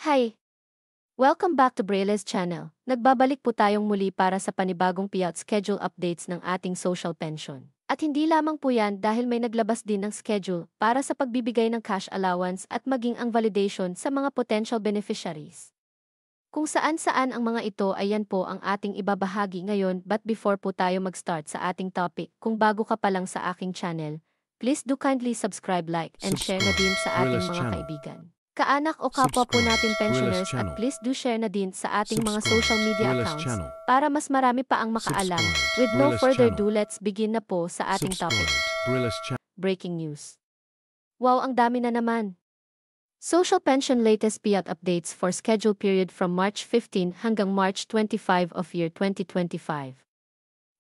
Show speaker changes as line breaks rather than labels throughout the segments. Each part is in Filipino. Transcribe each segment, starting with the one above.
Hi! Welcome back to Brailes Channel. Nagbabalik po tayong muli para sa panibagong payout schedule updates ng ating social pension. At hindi lamang po yan dahil may naglabas din ng schedule para sa pagbibigay ng cash allowance at maging ang validation sa mga potential beneficiaries. Kung saan-saan ang mga ito ay yan po ang ating ibabahagi ngayon, but before po tayo mag-start sa ating topic, kung bago ka pa lang sa aking channel, please do kindly subscribe, like, and share na din sa ating mga kaibigan, kaanak o kapwa po natin pensioners, at please do share na din sa ating mga social media accounts para mas marami pa ang makaalam. With no further ado, let's begin na po sa ating topic. Breaking news. Wow, ang dami na naman! Social pension latest payout updates for schedule period from March 15 hanggang March 25 of year 2025.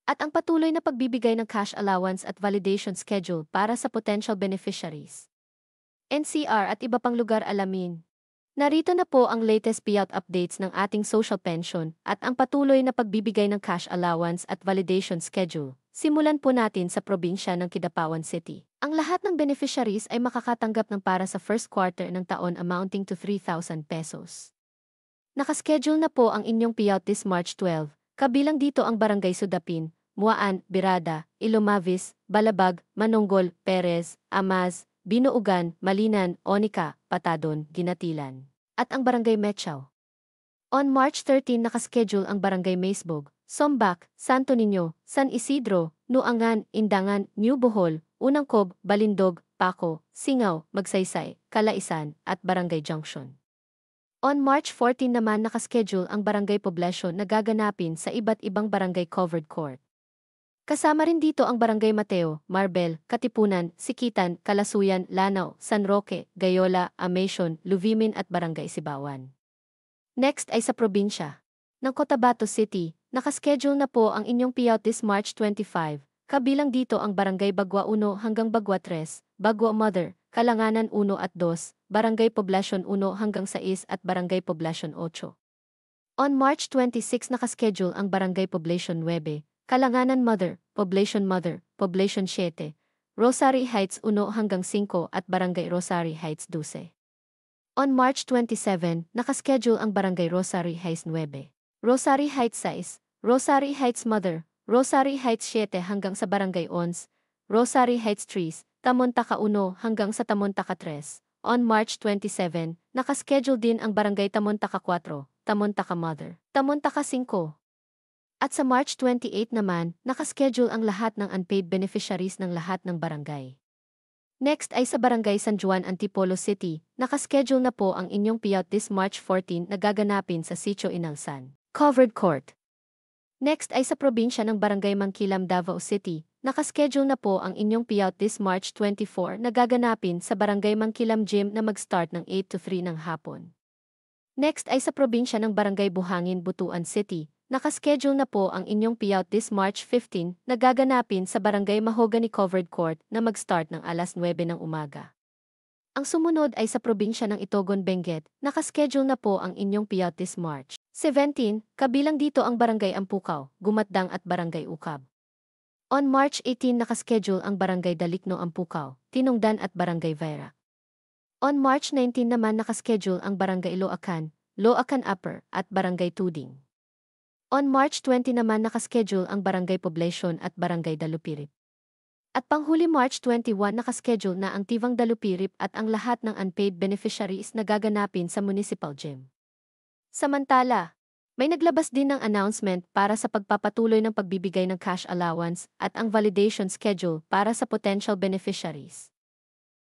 At ang patuloy na pagbibigay ng cash allowance at validation schedule para sa potential beneficiaries. NCR at iba pang lugar, alamin. Narito na po ang latest payout updates ng ating social pension at ang patuloy na pagbibigay ng cash allowance at validation schedule. Simulan po natin sa probinsya ng Kidapawan City. Ang lahat ng beneficiaries ay makakatanggap ng para sa first quarter ng taon amounting to 3,000 pesos. Nakaschedule na po ang inyong payout this March 12, kabilang dito ang Barangay Sudapin, Muaan, Birada, Ilomavis, Balabag, Manonggol, Perez, Amaz, Binuugan, Malinan, Onica, Patadon, Ginatilan, at ang Barangay Metchaw. On March 13 nakaschedule ang Barangay Maisbog, Sombak, Santo Niño, San Isidro, Nuangan, Indangan, New Bohol, Unangkob, Balindog, Paco, Singaw, Magsaysay, Calaisan, at Barangay Junction. On March 14 naman nakaschedule ang Barangay Poblacion na gaganapin sa iba't ibang barangay covered court. Kasama rin dito ang Barangay Mateo, Marbel, Katipunan, Sikitan, Kalasuyan, Lanao, San Roque, Gayola, Amacion, Luvimin at Barangay Sibawan. Next ay sa probinsya ng Cotabato City. Nakaschedule na po ang inyong payout this March 25, kabilang dito ang Barangay Bagwa 1 hanggang Bagwa 3, Bagwa Mother, Kalanganan 1 at 2, Barangay Poblacion 1 hanggang 6 at Barangay Poblacion 8. On March 26 nakaschedule ang Barangay Poblacion 9, Kalanganan Mother, Poblacion 7, Rosary Heights 1 hanggang 5 at Barangay Rosary Heights 12. On March 27, nakaschedule ang Barangay Rosary Heights 9, Rosary Heights 6, Rosary Heights Mother, Rosary Heights 7 hanggang sa Barangay 11, Rosary Heights 3, Tamontaka 1 hanggang sa Tamontaka 3. On March 27, nakaschedule din ang Barangay Tamontaka 4, Tamontaka Mother, Tamontaka 5. At sa March 28 naman, nakaschedule ang lahat ng unpaid beneficiaries ng lahat ng barangay. Next ay sa Barangay San Juan, Antipolo City, nakaschedule na po ang inyong payout this March 14 na gaganapin sa Sitio Inalsan, Covered Court. Next ay sa probinsya ng Barangay Mangkilam, Davao City, nakaschedule na po ang inyong payout this March 24 na gaganapin sa Barangay Mangkilam Gym na mag-start ng 8 to 3 ng hapon. Next ay sa probinsya ng Barangay Buhangin, Butuan City, nakaschedule na po ang inyong payout this March 15 na gaganapin sa Barangay Mahogany Covered Court na mag-start ng alas 9 ng umaga. Ang sumunod ay sa probinsya ng Itogon, Benguet, nakaschedule na po ang inyong payout this March 17, kabilang dito ang Barangay Ampukaw, Gumatdang at Barangay Ukab. On March 18 nakaschedule ang Barangay Dalikno, Ampukaw, Tinongdan at Barangay Vera. On March 19 naman nakaschedule ang Barangay Loacan, Loacan Upper at Barangay Tuding. On March 20 naman nakaschedule ang Barangay Poblacion at Barangay Dalupirip. At panghuli March 21 nakaschedule na ang Tivang Dalupirip at ang lahat ng unpaid beneficiaries na gaganapin sa Municipal Gym. Samantala, may naglabas din ng announcement para sa pagpapatuloy ng pagbibigay ng cash allowance at ang validation schedule para sa potential beneficiaries.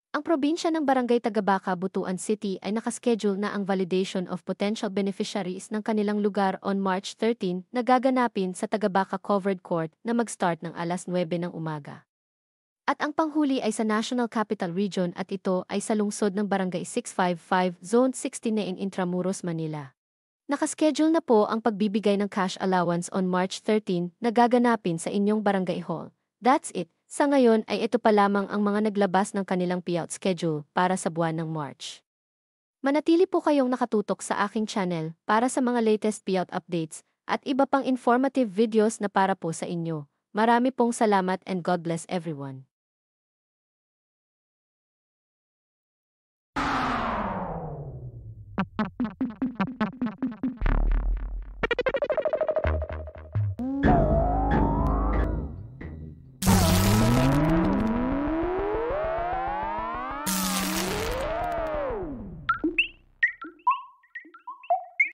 Ang probinsya ng Barangay Tagabaka, Butuan City ay nakaschedule na ang validation of potential beneficiaries ng kanilang lugar on March 13 na gaganapin sa Tagabaka Covered Court na mag-start ng alas 9 ng umaga. At ang panghuli ay sa National Capital Region at ito ay sa lungsod ng Barangay 655, Zone 16 in Intramuros, Manila. Nakaschedule na po ang pagbibigay ng cash allowance on March 13 na gaganapin sa inyong barangay hall. That's it. Sa ngayon ay ito pa lamang ang mga naglabas ng kanilang payout schedule para sa buwan ng March. Manatili po kayong nakatutok sa aking channel para sa mga latest payout updates at iba pang informative videos na para po sa inyo. Marami pong salamat and God bless everyone.